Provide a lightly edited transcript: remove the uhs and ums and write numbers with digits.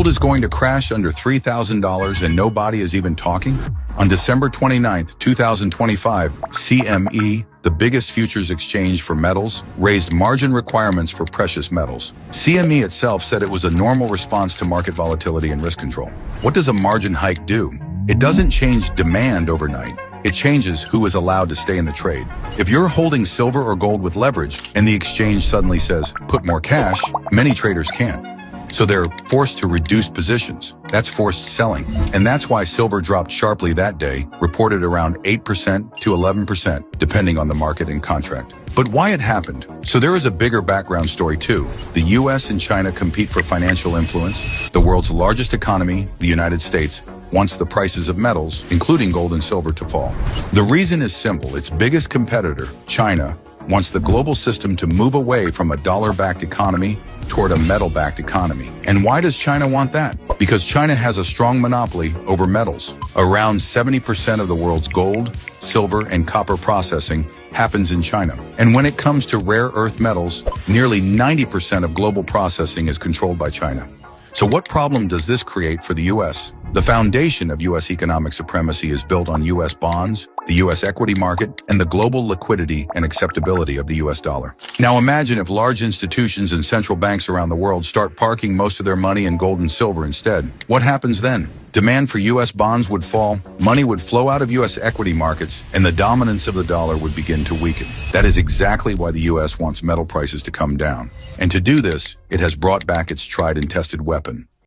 Gold is going to crash under $3,000 and nobody is even talking? On December 29, 2025, CME, the biggest futures exchange for metals, raised margin requirements for precious metals. CME itself said it was a normal response to market volatility and risk control. What does a margin hike do? It doesn't change demand overnight. It changes who is allowed to stay in the trade. If you're holding silver or gold with leverage and the exchange suddenly says, put more cash, many traders can't. So they're forced to reduce positions. That's forced selling. And that's why silver dropped sharply that day, reported around 8% to 11%, depending on the market and contract. But why it happened? So there is a bigger background story too. The US and China compete for financial influence. The world's largest economy, the United States, wants the prices of metals, including gold and silver, to fall. The reason is simple. Its biggest competitor, China, wants the global system to move away from a dollar-backed economy toward a metal-backed economy. And why does China want that? Because China has a strong monopoly over metals. Around 70% of the world's gold, silver, and copper processing happens in China. And when it comes to rare earth metals, nearly 90% of global processing is controlled by China. So what problem does this create for the US? The foundation of US economic supremacy is built on US bonds, the US equity market, and the global liquidity and acceptability of the US dollar. Now imagine if large institutions and central banks around the world start parking most of their money in gold and silver instead. What happens then? Demand for US bonds would fall, money would flow out of US equity markets, and the dominance of the dollar would begin to weaken. That is exactly why the US wants metal prices to come down. And to do this, it has brought back its tried and tested weapon,